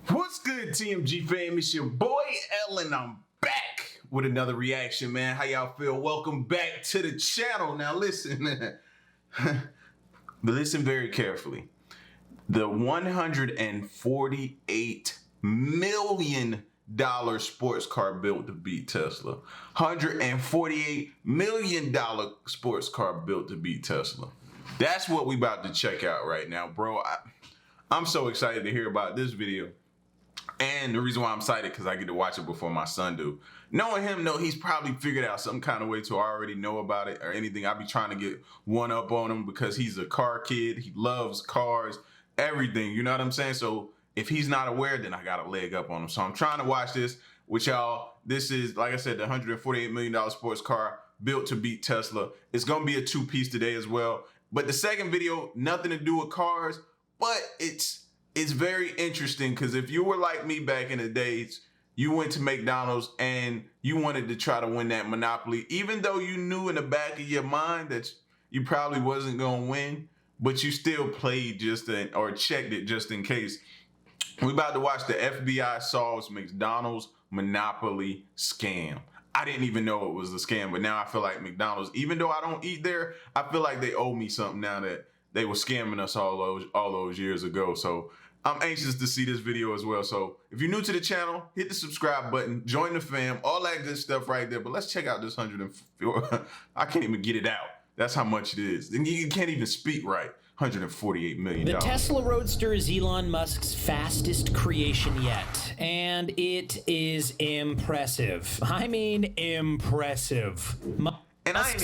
What's good, TMG fam? It's your boy Ellen. I'm back with another reaction, man. How y'all feel? Welcome back to the channel. Now listen, but listen very carefully. The $148 million sports car built to beat Tesla. $148 million sports car built to beat Tesla. That's what we about to check out right now, bro. I'm so excited to hear about this video. And the reason why I'm excited, because I get to watch it before my son do. Knowing him, he's probably figured out some kind of way to already know about it or anything. I'll be trying to get one up on him because he's a car kid. He loves cars, everything. You know what I'm saying? So if he's not aware, then I got a leg up on him. So I'm trying to watch this with y'all. This is, like I said, the $148 million sports car built to beat Tesla. It's going to be a two-piece today as well. But the second video, nothing to do with cars, but it's very interesting because if you were like me back in the days, you went to McDonald's and you wanted to try to win that Monopoly, even though you knew in the back of your mind that you probably wasn't going to win, but you still played or checked it just in case. We about to watch the FBI solves McDonald's Monopoly scam. I didn't even know it was a scam, but now I feel like McDonald's, even though I don't eat there, I feel like they owe me something now that they were scamming us all those years ago. So I'm anxious to see this video as well. So if you're new to the channel, hit the subscribe button, join the fam, all that good stuff right there. But let's check out this 104. I can't even get it out. That's how much it is. And you can't even speak right. $148 million. The Tesla Roadster is Elon Musk's fastest creation yet, and it is impressive. I mean, impressive. And I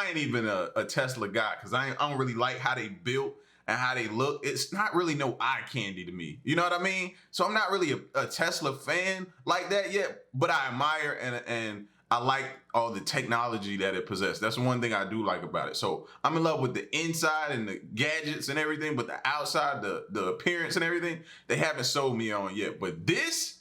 ain't even a Tesla guy because I don't really like how they built and how they look. It's not really no eye candy to me. You know what I mean? So I'm not really a Tesla fan like that yet, but I admire and I like all the technology that it possesses. That's one thing I do like about it. So I'm in love with the inside and the gadgets and everything, but the outside, the appearance and everything, they haven't sold me on yet. But this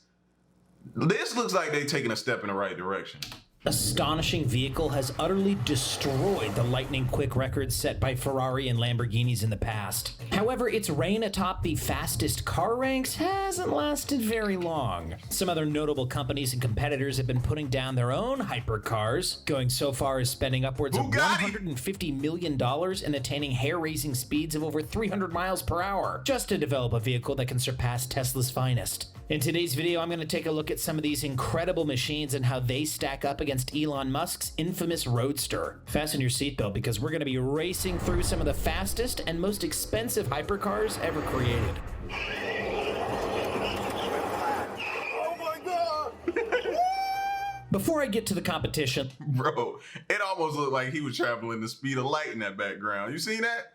looks like they're taking a step in the right direction. Astonishing vehicle has utterly destroyed the lightning-quick records set by Ferrari and Lamborghinis in the past. However, its reign atop the fastest car ranks hasn't lasted very long. Some other notable companies and competitors have been putting down their own hypercars, going so far as spending upwards of $150 million and attaining hair-raising speeds of over 300 miles per hour, just to develop a vehicle that can surpass Tesla's finest. In today's video, I'm going to take a look at some of these incredible machines and how they stack up against Elon Musk's infamous Roadster. Fasten your seatbelt because we're going to be racing through some of the fastest and most expensive hypercars ever created. Oh my God! Before I get to the competition... Bro, it almost looked like he was traveling the speed of light in that background. You seen that?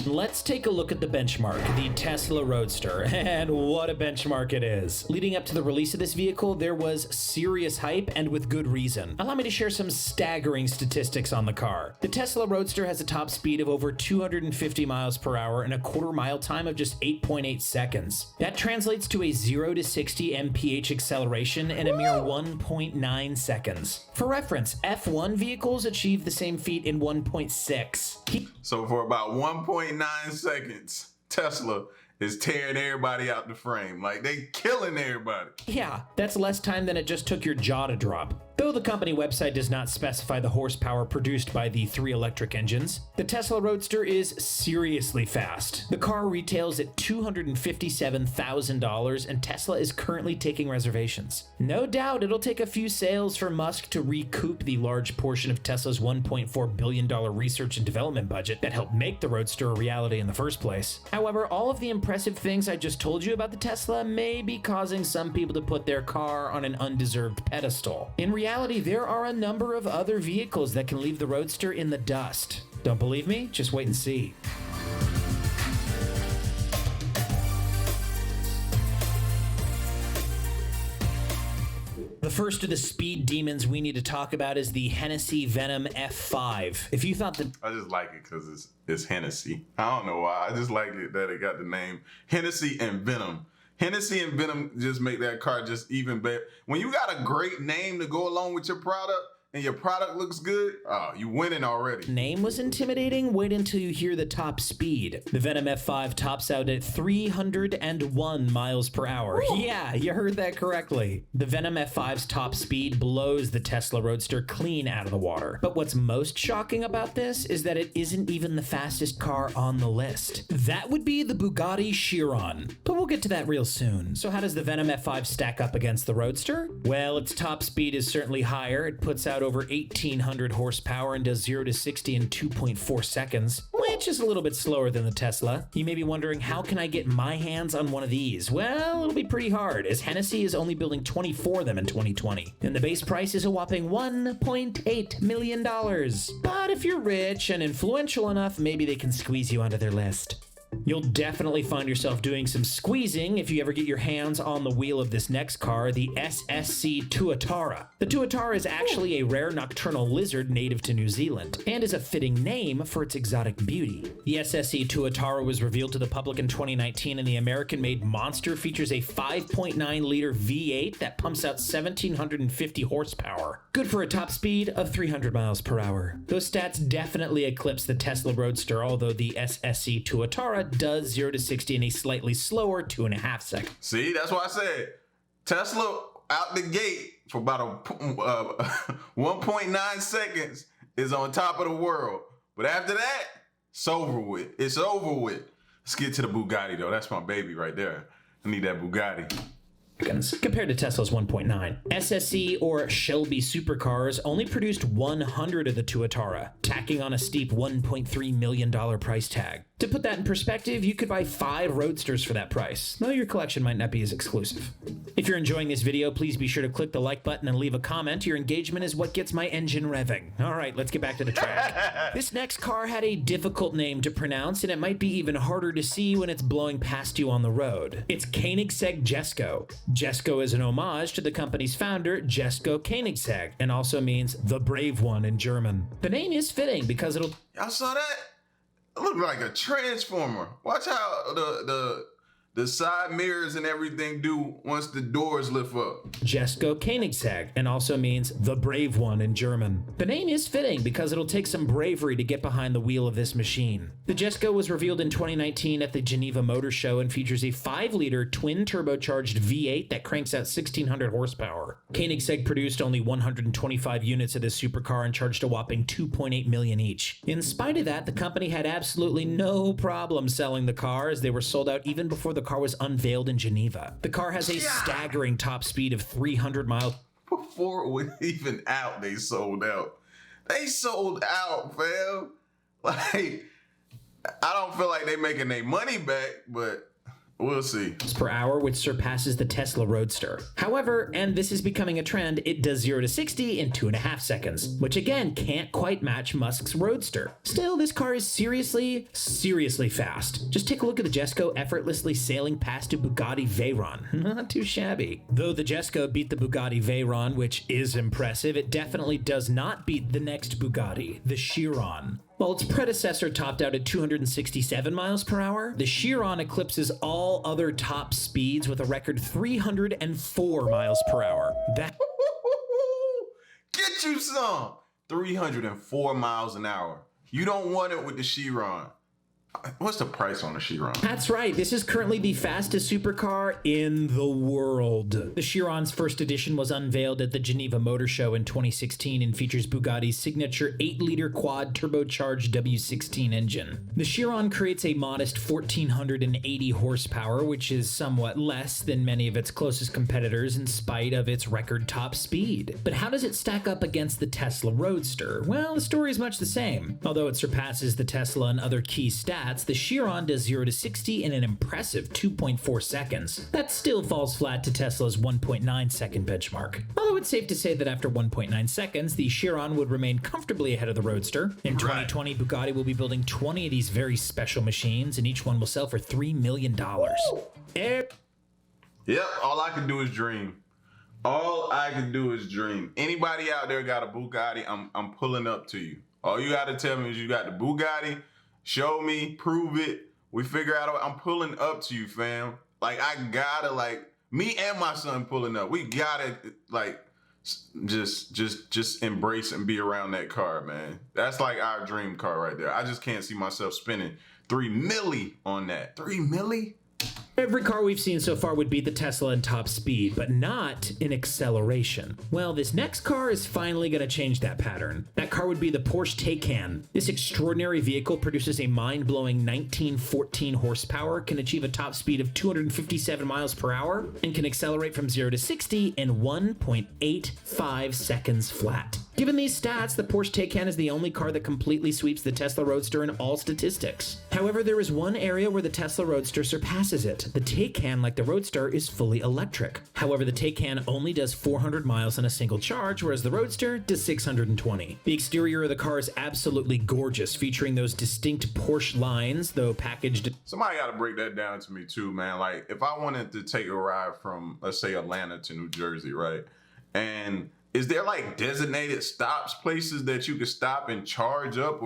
Let's take a look at the benchmark, the Tesla Roadster, and what a benchmark it is. Leading up to the release of this vehicle, there was serious hype, and with good reason. Allow me to share some staggering statistics on the car. The Tesla Roadster has a top speed of over 250 miles per hour and a quarter-mile time of just 8.8 seconds. That translates to a 0 to 60 mph acceleration in a mere 1.9 seconds. For reference, F1 vehicles achieve the same feat in 1.6. So for about 1.9 seconds, Tesla is tearing everybody out the frame. Like, they killing everybody. Yeah, that's less time than it just took your jaw to drop. Though the company website does not specify the horsepower produced by the 3 electric engines, the Tesla Roadster is seriously fast. The car retails at $257,000 and Tesla is currently taking reservations. No doubt it'll take a few sales for Musk to recoup the large portion of Tesla's $1.4 billion research and development budget that helped make the Roadster a reality in the first place. However, all of the impressive things I just told you about the Tesla may be causing some people to put their car on an undeserved pedestal. In reality, there are a number of other vehicles that can leave the Roadster in the dust. Don't believe me? Just wait and see. The first of the speed demons we need to talk about is the Hennessy Venom F5. If you thought that... I just like it because it's Hennessy. I don't know why. I just like it that it got the name Hennessy and Venom. Hennessy and Venom just make that car just even better. When you got a great name to go along with your product, and your product looks good, oh, you winning already. Name was intimidating? Wait until you hear the top speed. The Venom F5 tops out at 301 miles per hour. Woo. Yeah, you heard that correctly. The Venom F5's top speed blows the Tesla Roadster clean out of the water. But what's most shocking about this is that it isn't even the fastest car on the list. That would be the Bugatti Chiron. But we'll get to that real soon. So how does the Venom F5 stack up against the Roadster? Well, its top speed is certainly higher. It puts out over 1,800 horsepower and does 0 to 60 in 2.4 seconds, which is a little bit slower than the Tesla. You may be wondering, how can I get my hands on one of these? Well, it'll be pretty hard, as Hennessy is only building 24 of them in 2020, and the base price is a whopping $1.8 million. But if you're rich and influential enough, maybe they can squeeze you onto their list. You'll definitely find yourself doing some squeezing if you ever get your hands on the wheel of this next car, the SSC Tuatara. The Tuatara is actually a rare nocturnal lizard native to New Zealand, and is a fitting name for its exotic beauty. The SSC Tuatara was revealed to the public in 2019, and the American-made monster features a 5.9-liter V8 that pumps out 1,750 horsepower. Good for a top speed of 300 miles per hour. Those stats definitely eclipse the Tesla Roadster, although the SSC Tuatara does 0 to 60 in a slightly slower 2.5 seconds. See, that's why I said Tesla out the gate for about 1.9 seconds is on top of the world. But after that, it's over with. It's over with. Let's get to the Bugatti, though. That's my baby right there. I need that Bugatti. Compared to Tesla's 1.9. SSC or Shelby supercars only produced 100 of the Tuatara, tacking on a steep $1.3 million price tag. To put that in perspective, you could buy 5 Roadsters for that price, though your collection might not be as exclusive. If you're enjoying this video, please be sure to click the like button and leave a comment. Your engagement is what gets my engine revving. All right, let's get back to the track. This next car had a difficult name to pronounce, and it might be even harder to see when it's blowing past you on the road. It's Koenigsegg Jesko. Jesko is an homage to the company's founder, Jesko Koenigsegg, and also means the brave one in German. The name is fitting because it'll... Y'all saw that? It looked like a transformer. Watch how the side mirrors and everything do once the doors lift up. Jesko Koenigsegg, and also means the brave one in German. The name is fitting because it'll take some bravery to get behind the wheel of this machine. The Jesko was revealed in 2019 at the Geneva Motor Show and features a 5-liter twin turbocharged V8 that cranks out 1,600 horsepower. Koenigsegg produced only 125 units of this supercar and charged a whopping $2.8 million each. In spite of that, the company had absolutely no problem selling the car, as they were sold out even before the car was unveiled in Geneva. The car has a staggering top speed of 300 miles. Before it was even out, they sold out. They sold out, fam. Like, I don't feel like they making their money back, but we'll see. Per hour, which surpasses the Tesla Roadster. However, and this is becoming a trend, it does 0 to 60 in 2.5 seconds, which again can't quite match Musk's Roadster. Still, this car is seriously fast. Just take a look at the Jesko effortlessly sailing past a Bugatti Veyron. Not too shabby. Though the Jesko beat the Bugatti Veyron, which is impressive, it definitely does not beat the next Bugatti, the Chiron. While its predecessor topped out at 267 miles per hour, the Chiron eclipses all other top speeds with a record 304 miles per hour. That get you some! 304 miles an hour. You don't want it with the Chiron. What's the price on the Chiron? That's right. This is currently the fastest supercar in the world. The Chiron's first edition was unveiled at the Geneva Motor Show in 2016 and features Bugatti's signature 8-liter quad turbocharged W16 engine. The Chiron creates a modest 1,480 horsepower, which is somewhat less than many of its closest competitors in spite of its record top speed. But how does it stack up against the Tesla Roadster? Well, the story is much the same. Although it surpasses the Tesla and other key stats, the Chiron does 0 to 60 in an impressive 2.4 seconds. That still falls flat to Tesla's 1.9 second benchmark. Although it's safe to say that after 1.9 seconds, the Chiron would remain comfortably ahead of the Roadster. In 2020, Bugatti will be building 20 of these very special machines, and each one will sell for $3 million. Yep, all I can do is dream. All I can do is dream. Anybody out there got a Bugatti, I'm pulling up to you. All you got to tell me is you got the Bugatti. Show me, prove it. We figure out. I'm pulling up to you, fam. Like, I gotta, like, me and my son pulling up. We gotta, like, just embrace and be around that car, man. That's like our dream car right there. I just can't see myself spending $3 million on that. $3 million? Every car we've seen so far would beat the Tesla in top speed, but not in acceleration. Well, this next car is finally going to change that pattern. That car would be the Porsche Taycan. This extraordinary vehicle produces a mind-blowing 1914 horsepower, can achieve a top speed of 257 miles per hour, and can accelerate from 0 to 60 in 1.85 seconds flat. Given these stats, the Porsche Taycan is the only car that completely sweeps the Tesla Roadster in all statistics. However, there is one area where the Tesla Roadster surpasses it. The Taycan, like the Roadster, is fully electric. However, the Taycan only does 400 miles in a single charge, whereas the Roadster does 620. The exterior of the car is absolutely gorgeous, featuring those distinct Porsche lines, though packaged... Somebody got to break that down to me too, man. Like, if I wanted to take a ride from, let's say, Atlanta to New Jersey, right? And is there like designated stops, places that you could stop and charge up,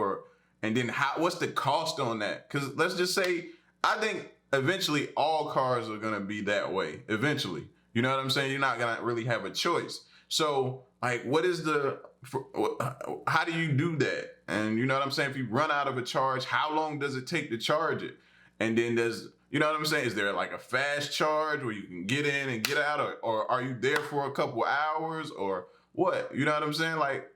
and then what's the cost on that? Because let's just say, I think eventually all cars are gonna be that way. Eventually, you know what I'm saying? You're not gonna really have a choice. So, like, how do you do that? And you know what I'm saying? If you run out of a charge, how long does it take to charge it? And then you know what I'm saying? Is there like a fast charge where you can get in and get out, or are you there for a couple hours, or what? You know what I'm saying? Like,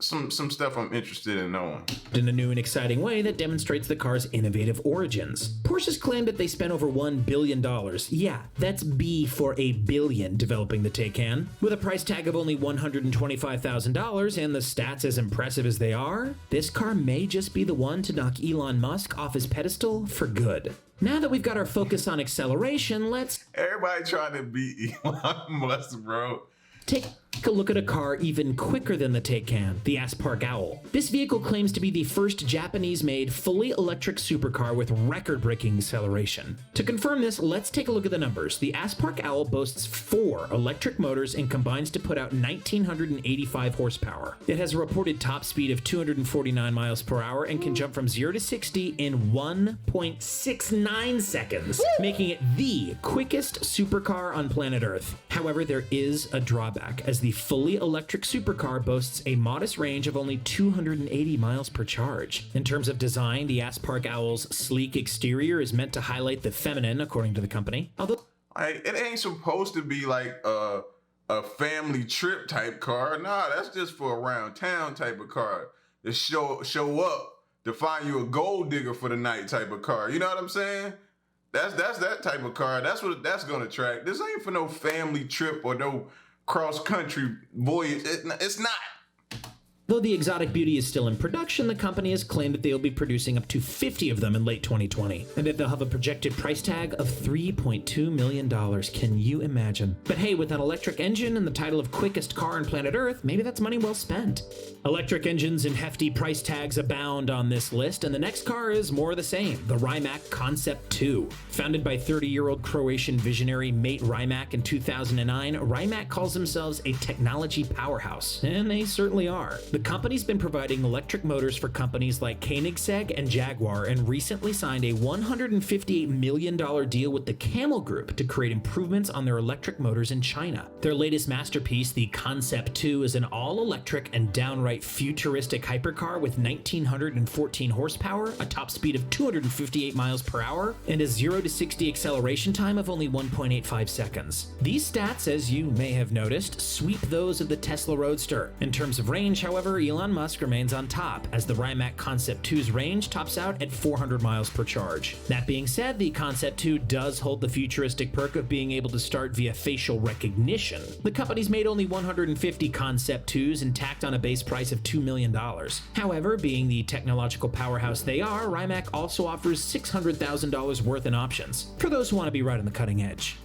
some stuff I'm interested in knowing. In a new and exciting way that demonstrates the car's innovative origins. Porsche's claimed that they spent over $1 billion. Yeah, that's B for a billion developing the Taycan. With a price tag of only $125,000 and the stats as impressive as they are, this car may just be the one to knock Elon Musk off his pedestal for good. Now that we've got our focus on acceleration, let's... Everybody trying to beat Elon Musk, bro. Take a look at a car even quicker than the Taycan, the Spark Owl. This vehicle claims to be the first Japanese-made fully electric supercar with record-breaking acceleration. To confirm this, let's take a look at the numbers. The Spark Owl boasts 4 electric motors and combines to put out 1,985 horsepower. It has a reported top speed of 249 miles per hour and can jump from 0 to 60 in 1.69 seconds, making it the quickest supercar on planet Earth. However, there is a drawback, as the fully electric supercar boasts a modest range of only 280 miles per charge. In terms of design, the Spark Owl's sleek exterior is meant to highlight the feminine, according to the company. Although it ain't supposed to be like a family trip type car. Nah, that's just for around town type of car. To show up to find you a gold digger for the night type of car. You know what I'm saying? That's that type of car. That's what that's gonna attract. This ain't for no family trip or no cross-country voyage. It's not. Though the exotic beauty is still in production, the company has claimed that they'll be producing up to 50 of them in late 2020, and that they'll have a projected price tag of $3.2 million. Can you imagine? But hey, with an electric engine and the title of quickest car on planet Earth, maybe that's money well spent. Electric engines and hefty price tags abound on this list, and the next car is more of the same, the Rimac Concept 2. Founded by 30-year-old Croatian visionary Mate Rimac in 2009, Rimac calls themselves a technology powerhouse, and they certainly are. The company's been providing electric motors for companies like Koenigsegg and Jaguar, and recently signed a $158 million deal with the Camel Group to create improvements on their electric motors in China. Their latest masterpiece, the Concept 2, is an all-electric and downright futuristic hypercar with 1,914 horsepower, a top speed of 258 miles per hour, and a 0 to 60 acceleration time of only 1.85 seconds. These stats, as you may have noticed, sweep those of the Tesla Roadster. In terms of range, however, Elon Musk remains on top, as the Rimac Concept 2's range tops out at 400 miles per charge. That being said, the Concept 2 does hold the futuristic perk of being able to start via facial recognition. The company's made only 150 Concept 2s and tacked on a base price of $2 million. However, being the technological powerhouse they are, Rimac also offers $600,000 worth in options for those who want to be right on the cutting edge.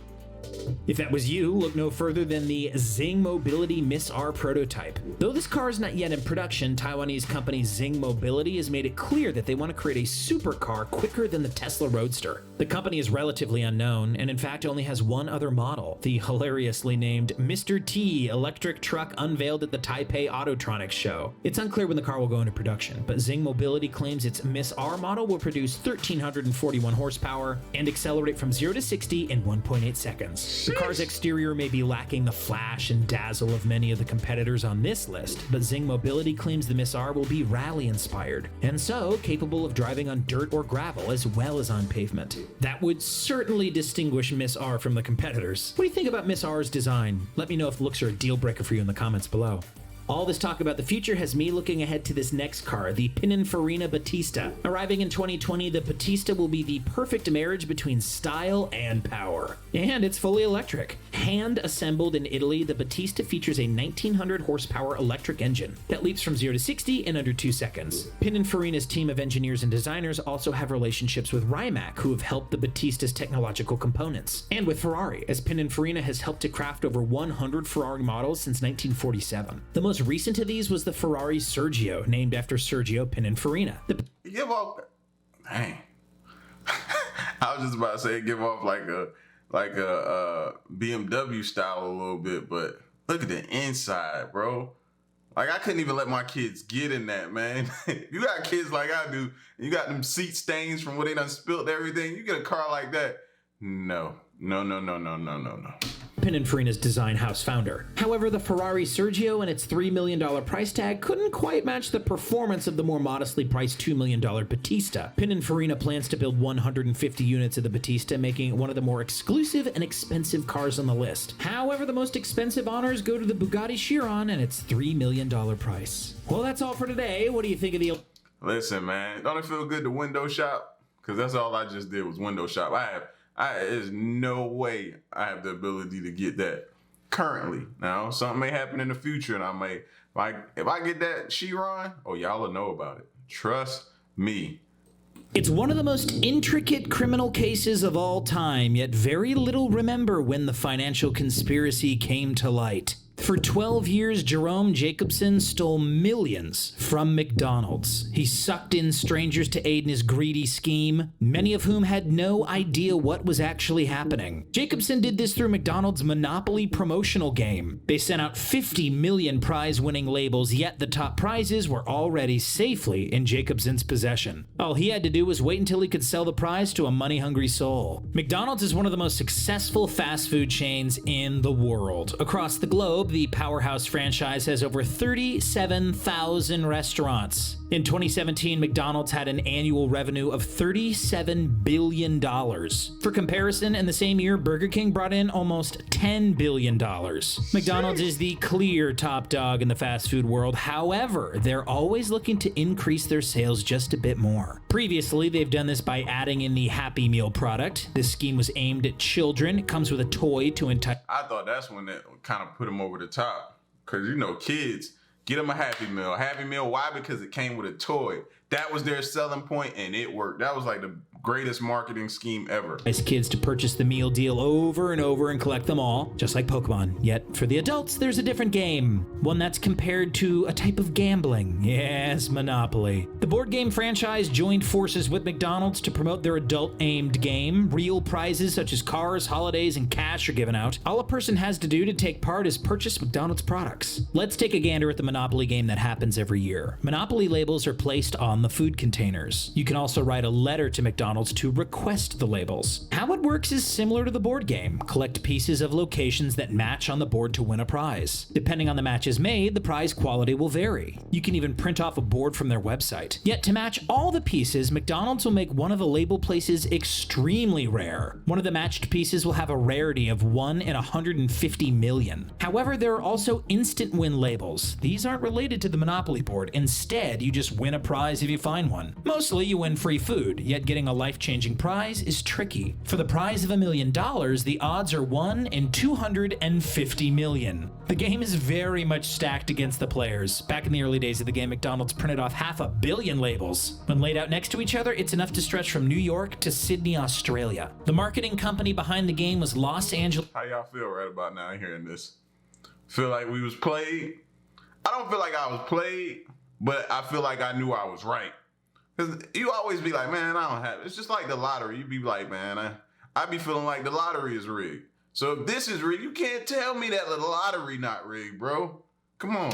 If that was you, look no further than the Zing Mobility Miss R prototype. Though this car is not yet in production, Taiwanese company Zing Mobility has made it clear that they want to create a supercar quicker than the Tesla Roadster. The company is relatively unknown, and in fact only has one other model, the hilariously named Mr. T electric truck unveiled at the Taipei Autotronics show. It's unclear when the car will go into production, but Zing Mobility claims its Miss R model will produce 1,341 horsepower and accelerate from 0 to 60 in 1.8 seconds. seconds. The car's exterior may be lacking the flash and dazzle of many of the competitors on this list, but Zing Mobility claims the Miss R will be rally-inspired, and so capable of driving on dirt or gravel as well as on pavement. That would certainly distinguish Miss R from the competitors. What do you think about Miss R's design? Let me know if looks are a deal breaker for you in the comments below. All this talk about the future has me looking ahead to this next car, the Pininfarina Battista. Arriving in 2020, the Battista will be the perfect marriage between style and power. And it's fully electric. Hand assembled in Italy, the Battista features a 1900 horsepower electric engine that leaps from 0 to 60 in under 2 seconds. Pininfarina's team of engineers and designers also have relationships with Rimac, who have helped the Battista's technological components, and with Ferrari, as Pininfarina has helped to craft over 100 Ferrari models since 1947. The most recent of these was the Ferrari Sergio, named after Sergio Pininfarina. Give off, dang. I was just about to say give off like a BMW style a little bit, but look at the inside, bro. Like, I couldn't even let my kids get in that, man. You got kids like I do, you got them seat stains from where they done spilled everything. You get a car like that, no. Pininfarina's design house founder. However, the Ferrari Sergio and its $3 million price tag couldn't quite match the performance of the more modestly priced $2 million Battista. Pininfarina plans to build 150 units of the Battista, making it one of the more exclusive and expensive cars on the list. However, the most expensive honors go to the Bugatti Chiron and its $3 million price. Well, that's all for today. What do you think of the... Listen, man, don't it feel good to window shop? Because that's all I just did was window shop. There's no way I have the ability to get that currently. Now, something may happen in the future, and I may, if I get that Chiron, oh, y'all will know about it. Trust me. It's one of the most intricate criminal cases of all time, yet very little remember when the financial conspiracy came to light. For 12 years, Jerome Jacobson stole millions from McDonald's. He sucked in strangers to aid in his greedy scheme, many of whom had no idea what was actually happening. Jacobson did this through McDonald's Monopoly promotional game. They sent out 50 million prize-winning labels, yet the top prizes were already safely in Jacobson's possession. All he had to do was wait until he could sell the prize to a money-hungry soul. McDonald's is one of the most successful fast food chains in the world. Across the globe, the powerhouse franchise has over 37,000 restaurants. In 2017, McDonald's had an annual revenue of $37 billion. For comparison, in the same year, Burger King brought in almost $10 billion. McDonald's is the clear top dog in the fast food world. However, they're always looking to increase their sales just a bit more. Previously, they've done this by adding in the Happy Meal product. This scheme was aimed at children. It comes with a toy to entice. I thought that's when that kind of put them over the top. Because, you know, kids, get them a Happy Meal. Happy Meal, why? Because it came with a toy. That was their selling point, and it worked. That was like the greatest marketing scheme ever. Kids to purchase the meal deal over and over and collect them all, just like Pokemon. Yet, for the adults, there's a different game. One that's compared to a type of gambling. Yes, Monopoly. The board game franchise joined forces with McDonald's to promote their adult-aimed game. Real prizes such as cars, holidays, and cash are given out. All a person has to do to take part is purchase McDonald's products. Let's take a gander at the Monopoly game that happens every year. Monopoly labels are placed on the food containers. You can also write a letter to McDonald's to request the labels. How it works is similar to the board game. Collect pieces of locations that match on the board to win a prize. Depending on the matches made, the prize quality will vary. You can even print off a board from their website. Yet to match all the pieces, McDonald's will make one of the label places extremely rare. One of the matched pieces will have a rarity of 1 in 150 million. However, there are also instant win labels. These aren't related to the Monopoly board. Instead, you just win a prize if you find one. Mostly you win free food, yet getting a life-changing prize is tricky. For the prize of $1 million, the odds are 1 in 250 million. The game is very much stacked against the players. Back in the early days of the game, McDonald's printed off 500 million labels. When laid out next to each other, it's enough to stretch from New York to Sydney, Australia. The marketing company behind the game was Los Angeles. How y'all feel right about now hearing this? Feel like we was played? I don't feel like I was played, but I feel like I knew I was right. Because you always be like, man, I don't have it. It's just like the lottery. You be like, man, I be feeling like the lottery is rigged. So if this is rigged, you can't tell me that the lottery not rigged, bro. Come on.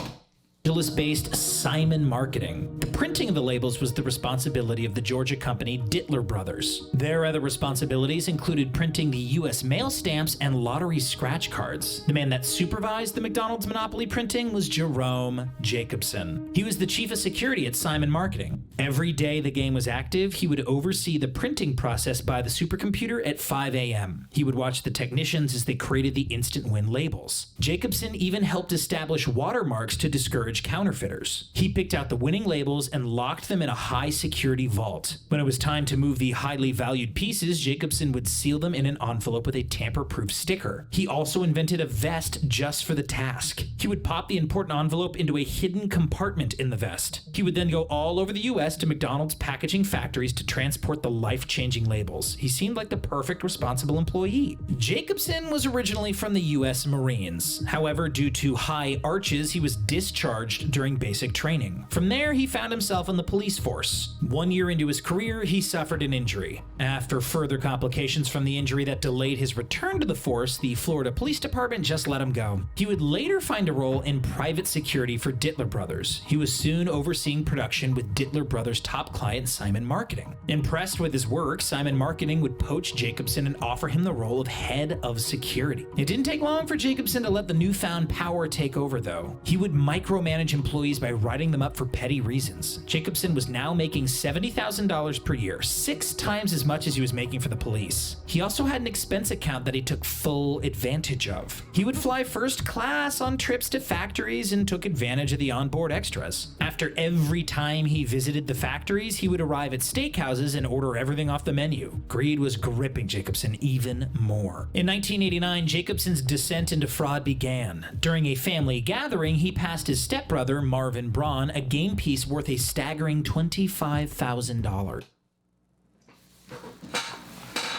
Angeles-based Simon Marketing. The printing of the labels was the responsibility of the Georgia company Dittler Brothers. Their other responsibilities included printing the U.S. mail stamps and lottery scratch cards. The man that supervised the McDonald's monopoly printing was Jerome Jacobson. He was the chief of security at Simon Marketing. Every day the game was active, he would oversee the printing process by the supercomputer at 5 a.m. He would watch the technicians as they created the instant win labels. Jacobson even helped establish watermarks to discourage counterfeiters. He picked out the winning labels and locked them in a high security vault. When it was time to move the highly valued pieces, Jacobson would seal them in an envelope with a tamper-proof sticker. He also invented a vest just for the task. He would pop the important envelope into a hidden compartment in the vest. He would then go all over the US to McDonald's packaging factories to transport the life-changing labels. He seemed like the perfect responsible employee. Jacobson was originally from the US Marines. However, due to high arches, he was discharged during basic training. From there, he found himself in the police force. 1 year into his career, he suffered an injury. After further complications from the injury that delayed his return to the force, the Florida Police Department just let him go. He would later find a role in private security for Dittler Brothers. He was soon overseeing production with Dittler Brothers' top client, Simon Marketing. Impressed with his work, Simon Marketing would poach Jacobson and offer him the role of head of security. It didn't take long for Jacobson to let the newfound power take over, though. He would micromanage employees by writing them up for petty reasons. Jacobson was now making $70,000 per year, 6 times as much as he was making for the police. He also had an expense account that he took full advantage of. He would fly first class on trips to factories and took advantage of the onboard extras. After every time he visited the factories, he would arrive at steakhouses and order everything off the menu. Greed was gripping Jacobson even more. In 1989, Jacobson's descent into fraud began. During a family gathering, he passed his stepbrother, Marvin Braun, a game piece worth a staggering $25,000.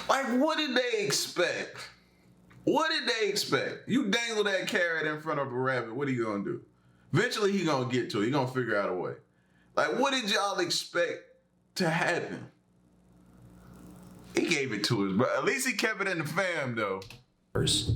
Like, what did they expect? What did they expect? You dangle that carrot in front of a rabbit, what are you gonna do? Eventually he gonna get to it. He gonna figure out a way. Like, what did y'all expect to happen? He gave it to us, but at least he kept it in the fam, though.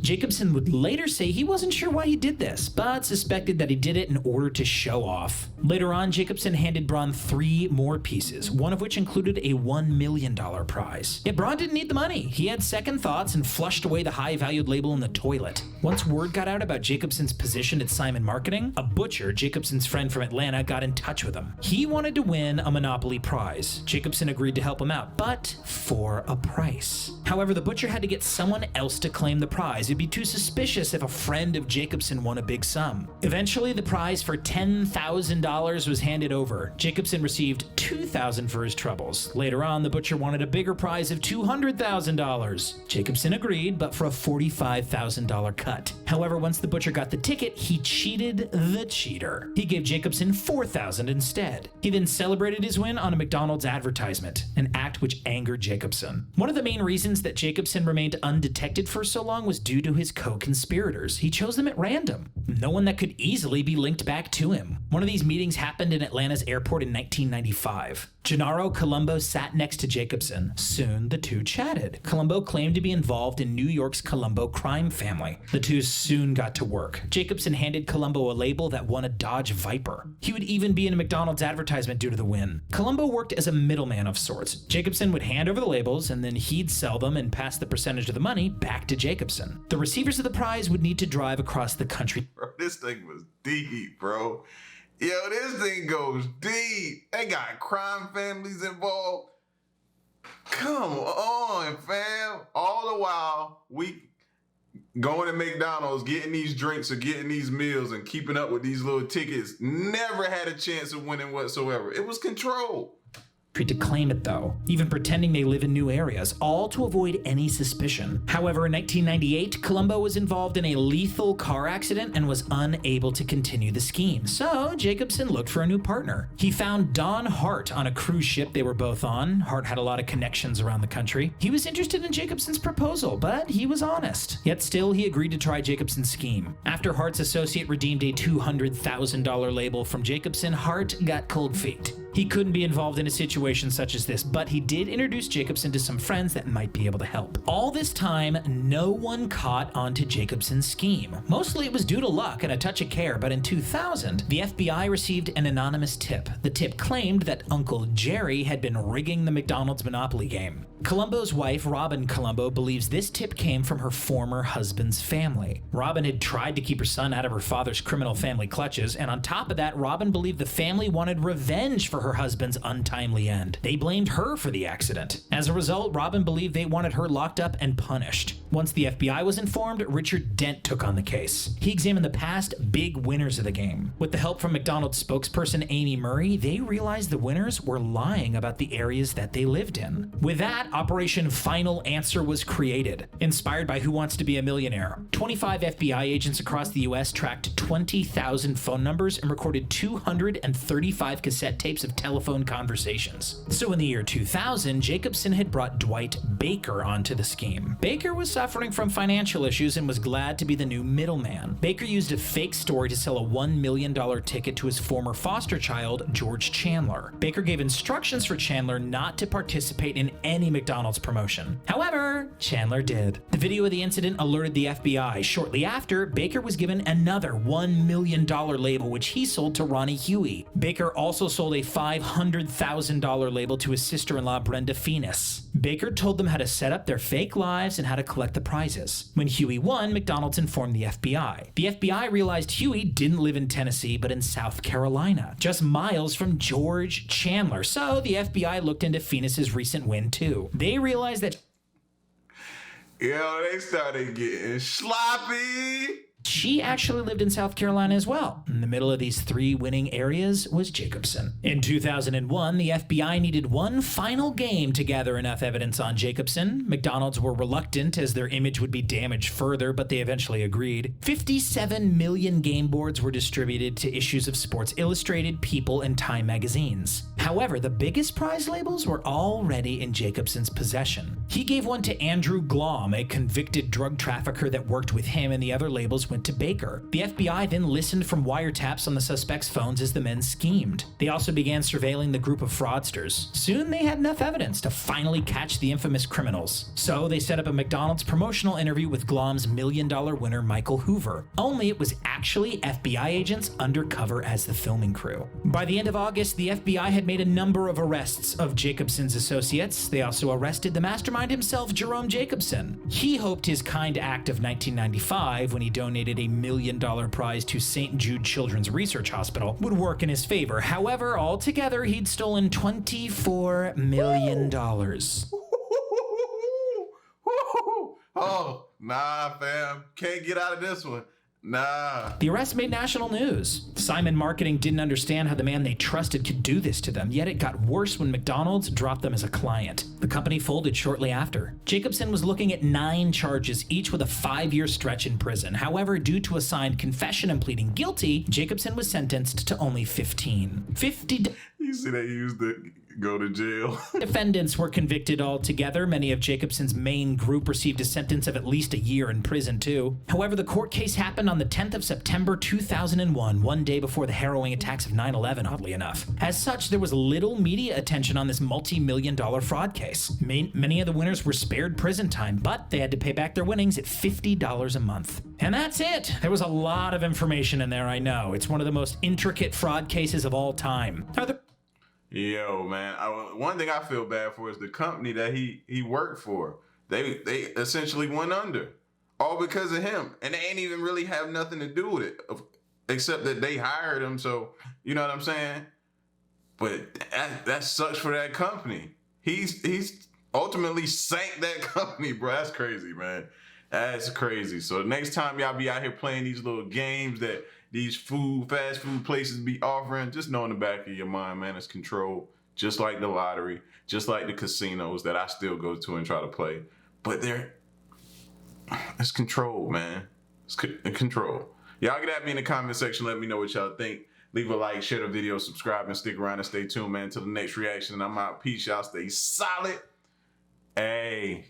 Jacobson would later say he wasn't sure why he did this, but suspected that he did it in order to show off. Later on, Jacobson handed Braun 3 more pieces, one of which included a $1 million prize. Yet Braun didn't need the money. He had second thoughts and flushed away the high-valued label in the toilet. Once word got out about Jacobson's position at Simon Marketing, a butcher, Jacobson's friend from Atlanta, got in touch with him. He wanted to win a Monopoly prize. Jacobson agreed to help him out, but for a price. However, the butcher had to get someone else to claim the prize. It'd be too suspicious if a friend of Jacobson won a big sum. Eventually, the prize for $10,000 was handed over. Jacobson received $2,000 for his troubles. Later on, the butcher wanted a bigger prize of $200,000. Jacobson agreed, but for a $45,000 cut. However, once the butcher got the ticket, he cheated the cheater. He gave Jacobson $4,000 instead. He then celebrated his win on a McDonald's advertisement, an act which angered Jacobson. One of the main reasons that Jacobson remained undetected for so long was due to his co-conspirators. He chose them at random. No one that could easily be linked back to him. One of these meetings happened in Atlanta's airport in 1995. Gennaro Colombo sat next to Jacobson. Soon, the two chatted. Colombo claimed to be involved in New York's Colombo crime family. The two soon got to work. Jacobson handed Colombo a label that won a Dodge Viper. He would even be in a McDonald's advertisement due to the win. Colombo worked as a middleman of sorts. Jacobson would hand over the labels, and then he'd sell them and pass the percentage of the money back to Jacobson. The receivers of the prize would need to drive across the country. Bro, this thing was deep, bro. Yo, this thing goes deep. They got crime families involved. Come on, fam. All the while, we going to McDonald's, getting these drinks or getting these meals and keeping up with these little tickets. Never had a chance of winning whatsoever. It was controlled. To claim it though, even pretending they live in new areas, all to avoid any suspicion. However, in 1998, Colombo was involved in a lethal car accident and was unable to continue the scheme. So Jacobson looked for a new partner. He found Don Hart on a cruise ship they were both on. Hart had a lot of connections around the country. He was interested in Jacobson's proposal, but he was honest. Yet still, he agreed to try Jacobson's scheme. After Hart's associate redeemed a $200,000 label from Jacobson, Hart got cold feet. He He couldn't be involved in a situation such as this, but he did introduce Jacobson to some friends that might be able to help. All this time, no one caught onto Jacobson's scheme. Mostly it was due to luck and a touch of care, but in 2000, the FBI received an anonymous tip. The tip claimed that Uncle Jerry had been rigging the McDonald's Monopoly game. Columbo's wife, Robin Columbo, believes this tip came from her former husband's family. Robin had tried to keep her son out of her father's criminal family clutches, and on top of that, Robin believed the family wanted revenge for her husband's untimely end. They blamed her for the accident. As a result, Robin believed they wanted her locked up and punished. Once the FBI was informed, Richard Dent took on the case. He examined the past big winners of the game. With the help from McDonald's spokesperson Amy Murray, they realized the winners were lying about the areas that they lived in. With that, Operation Final Answer was created, inspired by Who Wants to Be a Millionaire. 25 FBI agents across the US tracked 20,000 phone numbers and recorded 235 cassette tapes of telephone conversations. So in the year 2000, Jacobson had brought Dwight Baker onto the scheme. Baker was suffering from financial issues and was glad to be the new middleman. Baker used a fake story to sell a $1 million ticket to his former foster child, George Chandler. Baker gave instructions for Chandler not to participate in any McDonald's promotion. However, Chandler did. The video of the incident alerted the FBI. Shortly after, Baker was given another $1 million label, which he sold to Ronnie Huey. Baker also sold a $500,000 label to his sister-in-law, Brenda Phoenix. Baker told them how to set up their fake lives and how to collect the prizes. When Huey won, McDonald's informed the FBI. The FBI realized Huey didn't live in Tennessee, but in South Carolina, just miles from George Chandler. So the FBI looked into Phoenix's recent win too. They realized that they started getting sloppy. she actually lived in South Carolina as well. In the middle of these three winning areas was Jacobson. In 2001, the FBI needed one final game to gather enough evidence on Jacobson. McDonald's were reluctant as their image would be damaged further, but they eventually agreed. 57 million game boards were distributed to issues of Sports Illustrated, People, and Time magazines. However, the biggest prize labels were already in Jacobson's possession. He gave one to Andrew Glom, a convicted drug trafficker that worked with him, and the other labels went to Baker. The FBI then listened from wiretaps on the suspects' phones as the men schemed. They also began surveilling the group of fraudsters. Soon they had enough evidence to finally catch the infamous criminals. So they set up a McDonald's promotional interview with Glom's $1 million winner Michael Hoover. Only it was actually FBI agents undercover as the filming crew. By the end of August, the FBI had made a number of arrests of Jacobson's associates. They also arrested the mastermind himself, Jerome Jacobson. He hoped his kind act of 1995, when he donated a $1 million prize to St. Jude Children's Research Hospital, would work in his favor. However, altogether, he'd stolen $24 million. Oh, nah, fam. Can't get out of this one. Nah. The arrest made national news. Simon Marketing didn't understand how the man they trusted could do this to them, yet it got worse when McDonald's dropped them as a client. The company folded shortly after. Jacobson was looking at 9 charges, each with a 5-year stretch in prison. However, due to a signed confession and pleading guilty, Jacobson was sentenced to only 15. You see they used to go to jail. Defendants were convicted altogether. Many of Jacobson's main group received a sentence of at least a year in prison too. However, the court case happened on the 10th of September 2001, one day before the harrowing attacks of 9/11, oddly enough. As such, there was little media attention on this multi-million-dollar fraud case. Many of the winners were spared prison time, but they had to pay back their winnings at $50 a month. And that's it. There was a lot of information in there, I know. It's one of the most intricate fraud cases of all time. Yo, man, one thing I feel bad for is the company that he worked for. They essentially went under, all because of him, and they ain't even really have nothing to do with it, except that they hired him. So you know what I'm saying. But that sucks for that company. He's ultimately sank that company, bro. That's crazy, man. That's crazy. So next time y'all be out here playing these little games that these fast food places be offering, just know in the back of your mind, man, it's controlled. Just like the lottery, just like the casinos that I still go to and try to play. But it's controlled, man. It's control. Y'all get at me in the comment section. Let me know what y'all think. Leave a like, share the video, subscribe, and stick around and stay tuned, man, until the next reaction. And I'm out. Peace. Y'all stay solid. Hey.